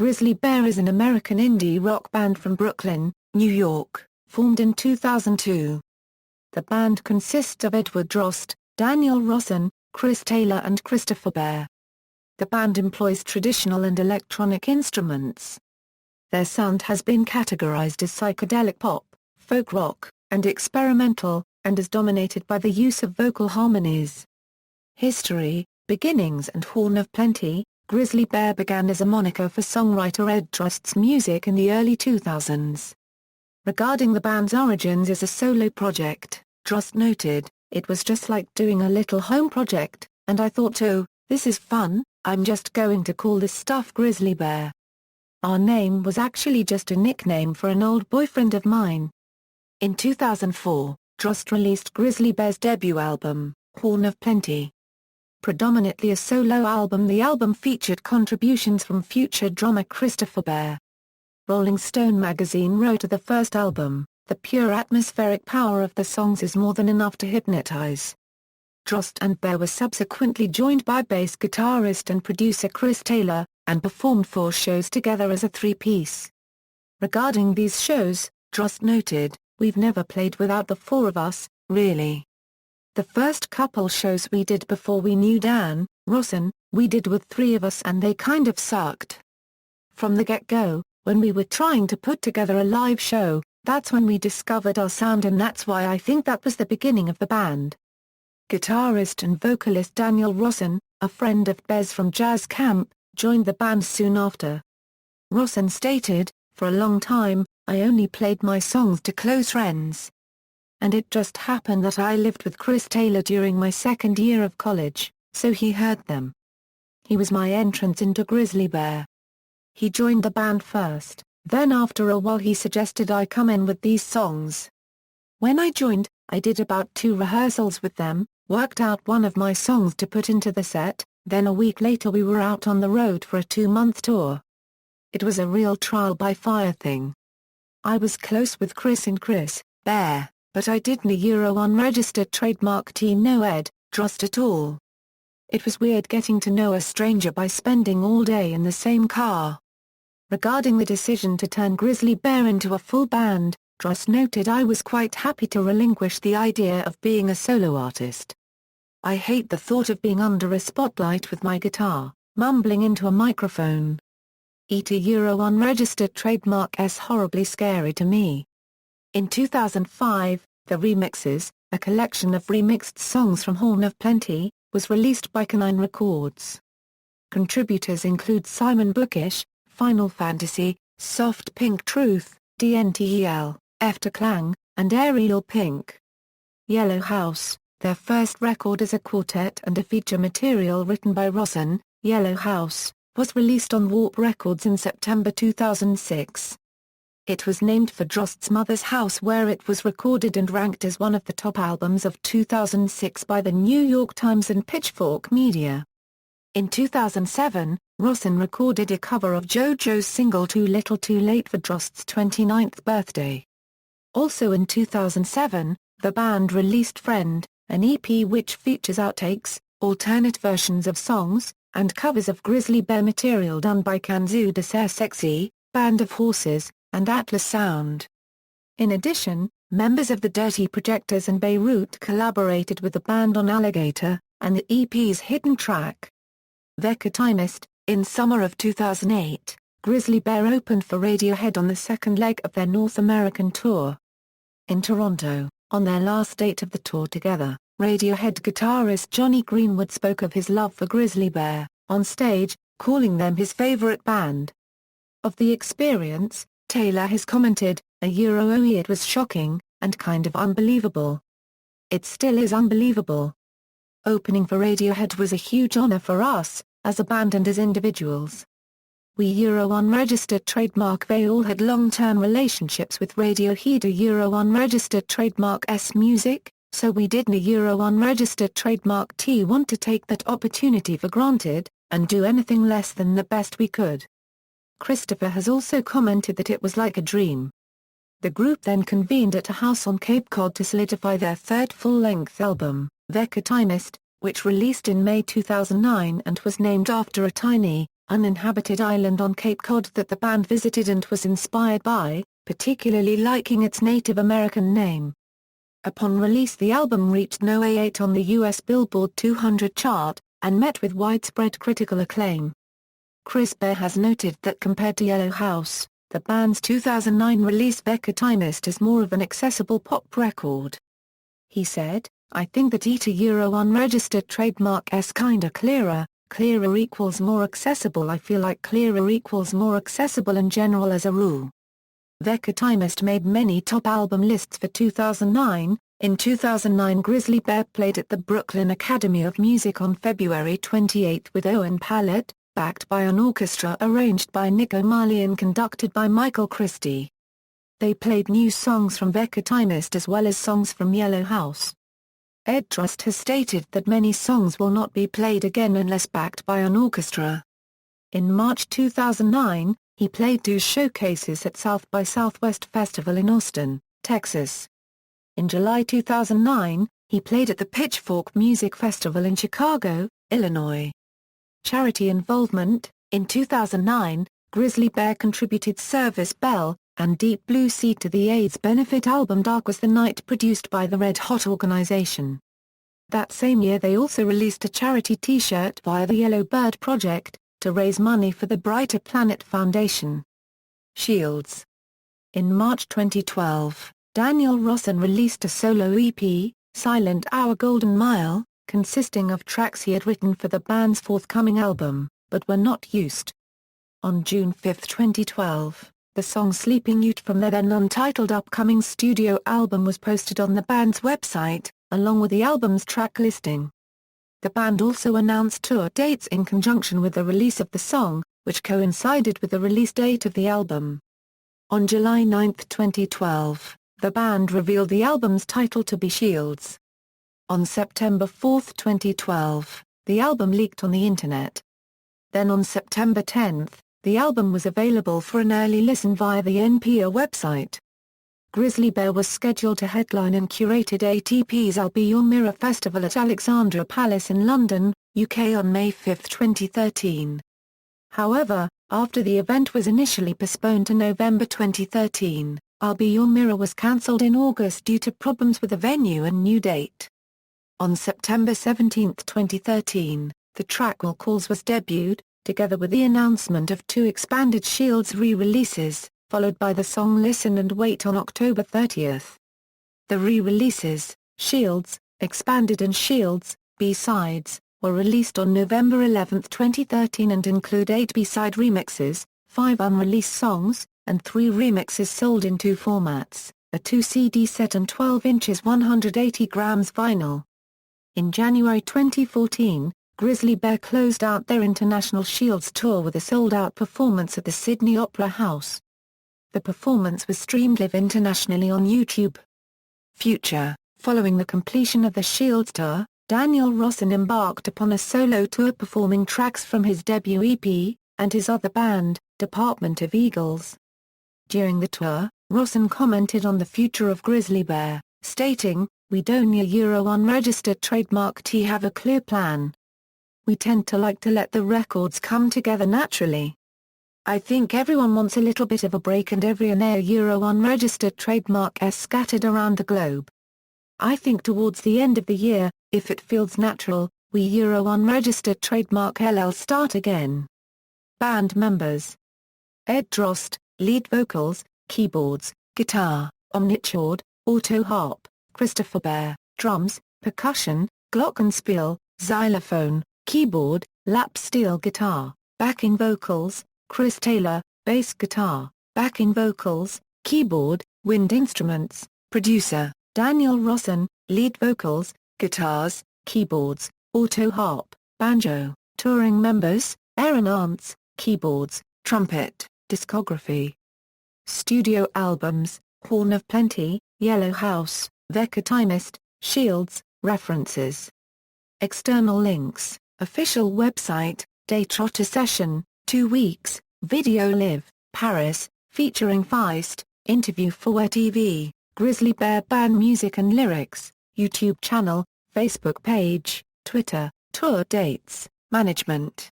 Grizzly Bear is an American indie rock band from Brooklyn, New York, formed in 2002. The band consists of Edward Droste, Daniel Rossen, Chris Taylor and Christopher Bear. The band employs traditional and electronic instruments. Their sound has been categorized as psychedelic pop, folk rock, and experimental, and is dominated by the use of vocal harmonies. History, beginnings and Horn of Plenty. Grizzly Bear began as a moniker for songwriter Ed Droste's music in the early 2000s. Regarding the band's origins as a solo project, Droste noted, "It was just like doing a little home project, and I thought, oh, this is fun, I'm just going to call this stuff Grizzly Bear. Our name was actually just a nickname for an old boyfriend of mine." In 2004, Droste released Grizzly Bear's debut album, Horn of Plenty. Predominantly a solo album, the album featured contributions from future drummer Christopher Bear. Rolling Stone magazine wrote of the first album, "The pure atmospheric power of the songs is more than enough to hypnotize." Droste and Bear were subsequently joined by bass guitarist and producer Chris Taylor, and performed 4 shows together as a 3-piece. Regarding these shows, Droste noted, "We've never played without the 4 of us, really. The first couple shows we did before we knew Dan, Rossen, we did with 3 of us and they kind of sucked. From the get-go, when we were trying to put together a live show, that's when we discovered our sound and that's why I think that was the beginning of the band." Guitarist and vocalist Daniel Rossen, a friend of Bear's from jazz camp, joined the band soon after. Rossen stated, "For a long time, I only played my songs to close friends. And it just happened that I lived with Chris Taylor during my second year of college, so he heard them. He was my entrance into Grizzly Bear. He joined the band first, then after a while he suggested I come in with these songs. When I joined, I did about 2 rehearsals with them, worked out one of my songs to put into the set, then a week later we were out on the road for a 2-month tour. It was a real trial by fire thing. I was close with Chris and Chris, Bear, but I didn't unregistered trademark know Ed, Droste at all. It was weird getting to know a stranger by spending all day in the same car." Regarding the decision to turn Grizzly Bear into a full band, Droste noted, "I was quite happy to relinquish the idea of being a solo artist. I hate the thought of being under a spotlight with my guitar, mumbling into a microphone. Unregistered trademark horribly scary to me." In 2005, The Remixes, a collection of remixed songs from Horn of Plenty, was released by Canine Records. Contributors include Simon Bookish, Final Fantasy, Soft Pink Truth, DNTEL, Efterklang, and Ariel Pink. Yellow House, their first record as a quartet and a feature material written by Rossen, Yellow House, was released on Warp Records in September 2006. It was named for Droste's mother's house where it was recorded and ranked as one of the top albums of 2006 by the New York Times and Pitchfork Media. In 2007, Rossen recorded a cover of JoJo's single Too Little Too Late for Droste's 29th birthday. Also in 2007, the band released Friend, an EP which features outtakes, alternate versions of songs, and covers of Grizzly Bear material done by Kanzu de Ser Sexy, Band of Horses, and Atlas Sound. In addition, members of the Dirty Projectors and Beirut collaborated with the band on Alligator, and the EP's hidden track, Vekatimist. In summer of 2008, Grizzly Bear opened for Radiohead on the second leg of their North American tour. In Toronto, on their last date of the tour together, Radiohead guitarist Johnny Greenwood spoke of his love for Grizzly Bear, on stage, calling them his favorite band. Of the experience, Taylor has commented, "It was shocking, and kind of unbelievable. It still is unbelievable. Opening for Radiohead was a huge honor for us, as a band and as individuals. We unregistered trademark they all had long-term relationships with Radiohead unregistered trademark music, so we didn't unregistered trademark want to take that opportunity for granted, and do anything less than the best we could." Christopher has also commented that it was like a dream. The group then convened at a house on Cape Cod to solidify their third full-length album, Vekatimist, which released in May 2009 and was named after a tiny, uninhabited island on Cape Cod that the band visited and was inspired by, particularly liking its Native American name. Upon release, the album reached No. 8 on the US Billboard 200 chart, and met with widespread critical acclaim. Grizzly Bear has noted that compared to Yellow House, the band's 2009 release Veckatimist is more of an accessible pop record. He said, "I think that ETA unregistered trademark S kinda clearer equals more accessible. I feel like clearer equals more accessible in general as a rule." Veckatimist made many top album lists for 2009. In 2009, Grizzly Bear played at the Brooklyn Academy of Music on February 28 with Owen Pallett, backed by an orchestra arranged by Nick O'Malley and conducted by Michael Christie. They played new songs from Veckatimist as well as songs from Yellow House. Ed Droste has stated that many songs will not be played again unless backed by an orchestra. In March 2009, he played 2 showcases at South by Southwest Festival in Austin, Texas. In July 2009, he played at the Pitchfork Music Festival in Chicago, Illinois. Charity involvement: in 2009, Grizzly Bear contributed Service Bell and Deep Blue Sea to the AIDS benefit album Dark Was the Night produced by the Red Hot organization. That same year they also released a charity T-shirt via the Yellow Bird Project, to raise money for the Brighter Planet Foundation. Shields. In March 2012, Daniel Rossen released a solo EP, Silent Hour Golden Mile, consisting of tracks he had written for the band's forthcoming album, but were not used. On June 5, 2012, the song Sleeping Ute from their then untitled upcoming studio album was posted on the band's website, along with the album's track listing. The band also announced tour dates in conjunction with the release of the song, which coincided with the release date of the album. On July 9, 2012, the band revealed the album's title to be Shields. On September 4, 2012, the album leaked on the internet. Then on September 10, the album was available for an early listen via the NPR website. Grizzly Bear was scheduled to headline and curated ATP's I'll Be Your Mirror festival at Alexandra Palace in London, UK on May 5, 2013. However, after the event was initially postponed to November 2013, I'll Be Your Mirror was cancelled in August due to problems with the venue and new date. On September 17, 2013, the track Will Calls was debuted, together with the announcement of 2 expanded Shields re-releases, followed by the song Listen and Wait on October 30. The re-releases, Shields, Expanded and Shields, B-Sides, were released on November 11, 2013 and include 8 B-side remixes, 5 unreleased songs, and 3 remixes sold in 2 formats, a 2-CD set and 12 inches 180 grams vinyl. In January 2014, Grizzly Bear closed out their international Shields tour with a sold-out performance at the Sydney Opera House. The performance was streamed live internationally on YouTube. Future: following the completion of the Shields tour, Daniel Rossen embarked upon a solo tour performing tracks from his debut EP, and his other band, Department of Eagles. During the tour, Rossen commented on the future of Grizzly Bear, stating, "We don't need Euro unregistered trademark T have a clear plan. We tend to like to let the records come together naturally. I think everyone wants a little bit of a break and every Euro unregistered trademark S scattered around the globe. I think towards the end of the year, if it feels natural, we Euro unregistered trademark LL start again." Band members: Ed Droste, lead vocals, keyboards, guitar, omnichord, auto harp; Christopher Bear, drums, percussion, glockenspiel, xylophone, keyboard, lap steel guitar; backing vocals, Chris Taylor, bass guitar; backing vocals, keyboard, wind instruments; producer, Daniel Rossen; lead vocals, guitars, keyboards, auto harp, banjo; touring members, Aaron Arntz, keyboards, trumpet; discography. Studio albums, Horn of Plenty, Yellow House, Veckatimist, Shields. References. External links: official website, Day Trotter Session, 2 weeks, video live, Paris, featuring Feist, interview for WER-TV, Grizzly Bear band music and lyrics, YouTube channel, Facebook page, Twitter, tour dates, management.